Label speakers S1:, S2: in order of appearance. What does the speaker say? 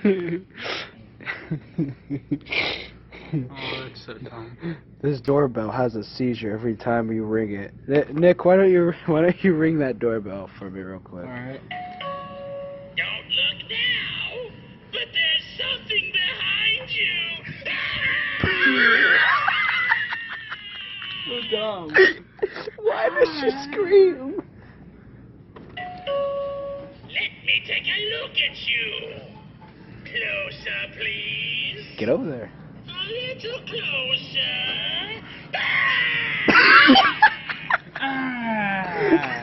S1: Oh, that's so dumb.
S2: This doorbell has a seizure every time you ring it. Nick, why don't you ring that doorbell for me real quick?
S1: All right.
S3: Don't look now, but there's something behind you.
S1: So dumb.
S2: Why does she scream?
S3: Let me take a look at you. Closer, please.
S2: Get over there.
S3: A little closer.
S1: Ah!